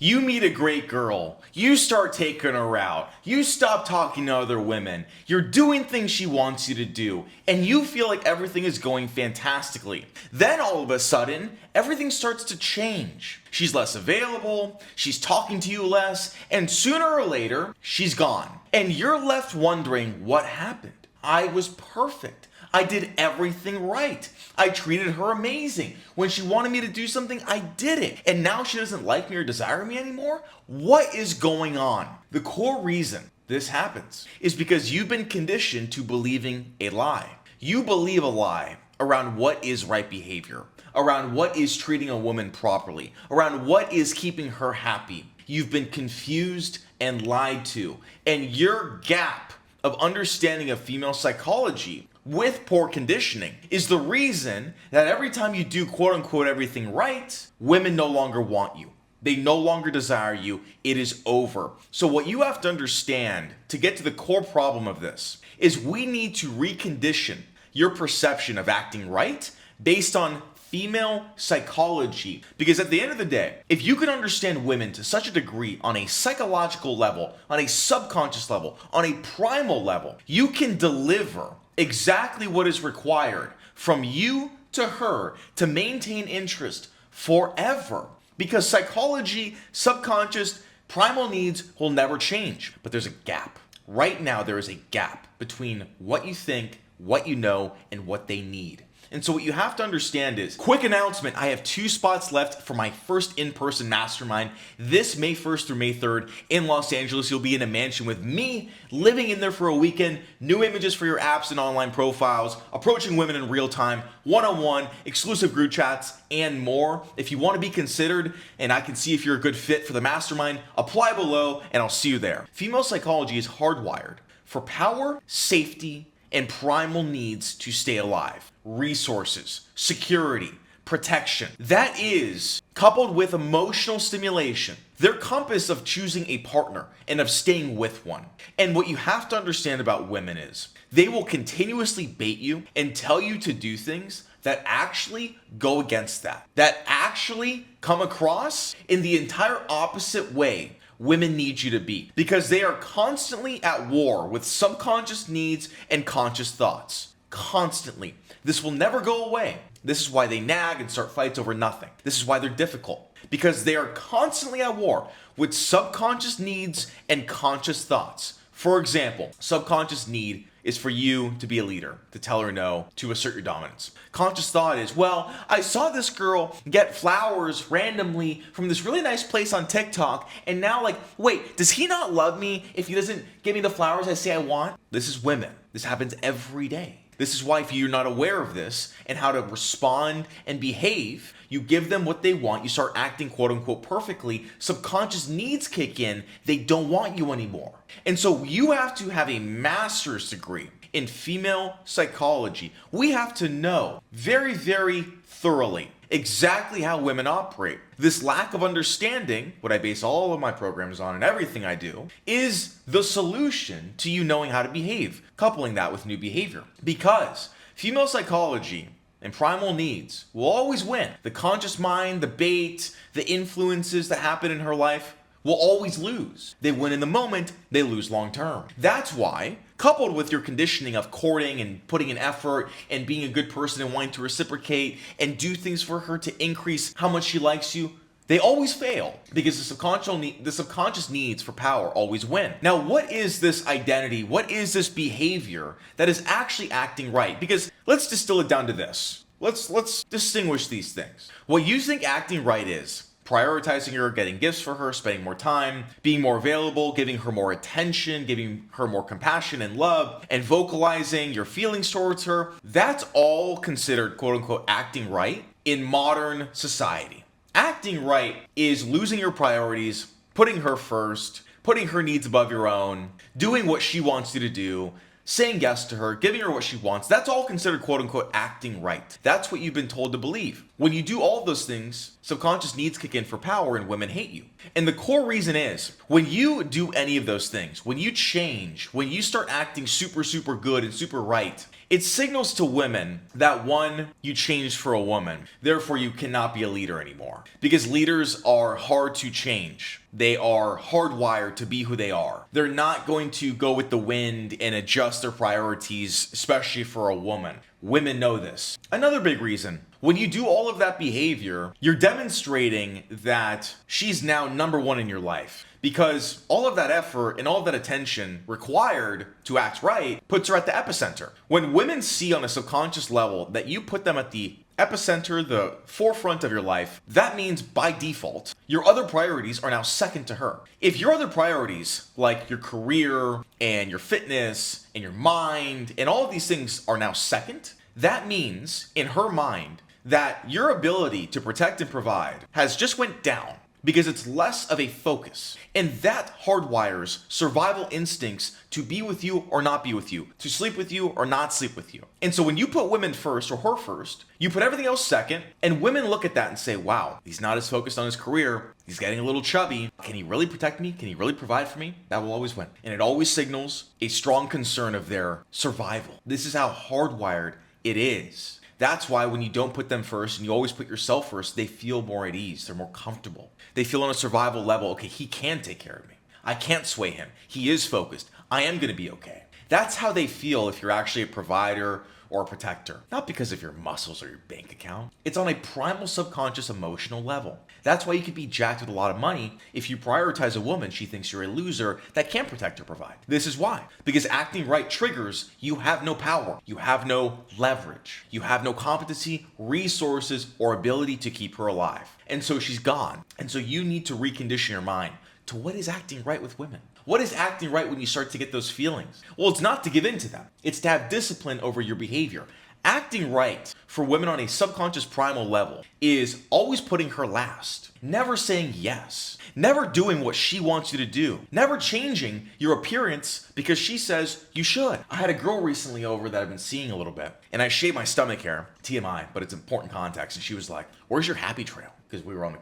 You meet a great girl, you start taking her out, you stop talking to other women, you're doing things she wants you to do, and you feel like everything is going fantastically. Then all of a sudden, everything starts to change. She's less available, she's talking to you less, and sooner or later, she's gone. And you're left wondering what happened. I was perfect. I did everything right. I treated her amazing. When she wanted me to do something, I did it. And now she doesn't like me or desire me anymore? What is going on? The core reason this happens is because you've been conditioned to believing a lie. You believe a lie around what is right behavior, around what is treating a woman properly, around what is keeping her happy. You've been confused and lied to. And your gap of understanding of female psychology with poor conditioning is the reason that every time you do quote unquote everything right, women no longer want you. They no longer desire you. It is over. So what you have to understand to get to the core problem of this is we need to recondition your perception of acting right based on female psychology. Because at the end of the day, if you can understand women to such a degree on a psychological level, on a subconscious level, on a primal level, you can deliver exactly what is required from you to her to maintain interest forever. Because psychology, subconscious, primal needs will never change. But there's a gap. Right now, there is a gap between what you think, what you know, and what they need. And so what you have to understand is, quick announcement, I have 2 spots left for my first in-person mastermind this May 1st through May 3rd in Los Angeles. You'll be in a mansion with me, living in there for a weekend, new images for your apps and online profiles, approaching women in real time, one-on-one, exclusive group chats, and more. If you want to be considered and I can see if you're a good fit for the mastermind, apply below and I'll see you there. Female psychology is hardwired for power, safety, and primal needs to stay alive. Resources, security, protection. That is, coupled with emotional stimulation, their compass of choosing a partner and of staying with one. And what you have to understand about women is, they will continuously bait you and tell you to do things that actually go against that actually come across in the entire opposite way women need you to be, because they are constantly at war with subconscious needs and conscious thoughts. Constantly. This will never go away. This is why they nag and start fights over nothing. This is why they're difficult, because they are constantly at war with subconscious needs and conscious thoughts. For example, subconscious need is for you to be a leader, to tell her no, to assert your dominance. Conscious thought is, well, I saw this girl get flowers randomly from this really nice place on TikTok, and now wait, does he not love me if he doesn't give me the flowers I say I want? This is women. This happens every day. This is why if you're not aware of this and how to respond and behave, you give them what they want, you start acting quote unquote perfectly, subconscious needs kick in, they don't want you anymore. And so you have to have a master's degree in female psychology. We have to know very, very thoroughly exactly how women operate. This lack of understanding, what I base all of my programs on and everything I do, is the solution to you knowing how to behave, coupling that with new behavior. Because female psychology and primal needs will always win. The conscious mind, the bait, the influences that happen in her life will always lose. They win in the moment, they lose long term. That's why, coupled with your conditioning of courting and putting in effort and being a good person and wanting to reciprocate and do things for her to increase how much she likes you, they always fail because the subconscious needs for power always win. Now, what is this identity? What is this behavior that is actually acting right? Because let's distill it down to this. Let's distinguish these things. What you think acting right is prioritizing her, getting gifts for her, spending more time, being more available, giving her more attention, giving her more compassion and love, and vocalizing your feelings towards her. That's all considered quote unquote acting right in modern society. Acting right is losing your priorities, putting her first, putting her needs above your own, doing what she wants you to do, saying yes to her, giving her what she wants. That's all considered quote unquote acting right. That's what you've been told to believe. When you do all those things, subconscious needs kick in for power and women hate you. And the core reason is, when you do any of those things, when you change, when you start acting super, super good and super right, It signals to women that one, you changed for a woman, therefore you cannot be a leader anymore. Because leaders are hard to change. They are hardwired to be who they are. They're not going to go with the wind and adjust their priorities, especially for a woman. Women know this. Another big reason, when you do all of that behavior, you're demonstrating that she's now number one in your life. Because all of that effort and all of that attention required to act right puts her at the epicenter. When women see on a subconscious level that you put them at the epicenter, the forefront of your life, that means by default, your other priorities are now second to her. If your other priorities, like your career and your fitness and your mind and all of these things are now second, that means in her mind that your ability to protect and provide has just went down. Because it's less of a focus. And that hardwires survival instincts to be with you or not be with you, to sleep with you or not sleep with you. And so when you put women first or her first, you put everything else second, and women look at that and say, wow, he's not as focused on his career. He's getting a little chubby. Can he really protect me? Can he really provide for me? That will always win. And it always signals a strong concern of their survival. This is how hardwired it is. That's why when you don't put them first and you always put yourself first, they feel more at ease. They're more comfortable. They feel on a survival level, okay, he can take care of me. I can't sway him. He is focused. I am going to be okay. That's how they feel if you're actually a provider or a protector. Not because of your muscles or your bank account. It's on a primal subconscious emotional level. That's why you could be jacked with a lot of money. If you prioritize a woman, she thinks you're a loser that can't protect or provide. This is why. Because acting right triggers, you have no power. You have no leverage. You have no competency, resources, or ability to keep her alive. And so she's gone. And so you need to recondition your mind to what is acting right with women. What is acting right when you start to get those feelings? Well, it's not to give in to them. It's to have discipline over your behavior. Acting right for women on a subconscious primal level is always putting her last, never saying yes, never doing what she wants you to do, never changing your appearance because she says you should. I had a girl recently over that I've been seeing a little bit, and I shaved my stomach hair, TMI, but it's important context, and she was like, where's your happy trail? Because we were on,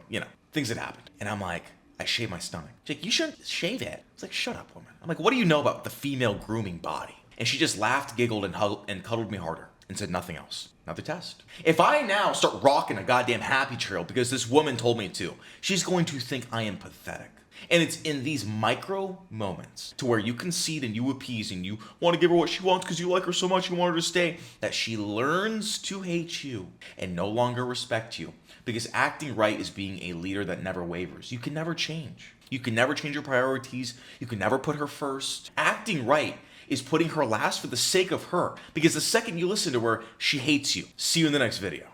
things had happened. And I'm like, I shaved my stomach. She's like, you shouldn't shave it. It's like, shut up, woman. I'm like, what do you know about the female grooming body? And she just laughed, giggled, and cuddled me harder and said nothing else. Another test. If I now start rocking a goddamn happy trail because this woman told me to, she's going to think I am pathetic. And it's in these micro moments to where you concede and you appease and you want to give her what she wants because you like her so much you want her to stay, that she learns to hate you and no longer respect you. Because acting right is being a leader that never wavers. You can never change. You can never change your priorities. You can never put her first. Acting right is putting her last for the sake of her. Because the second you listen to her, she hates you. See you in the next video.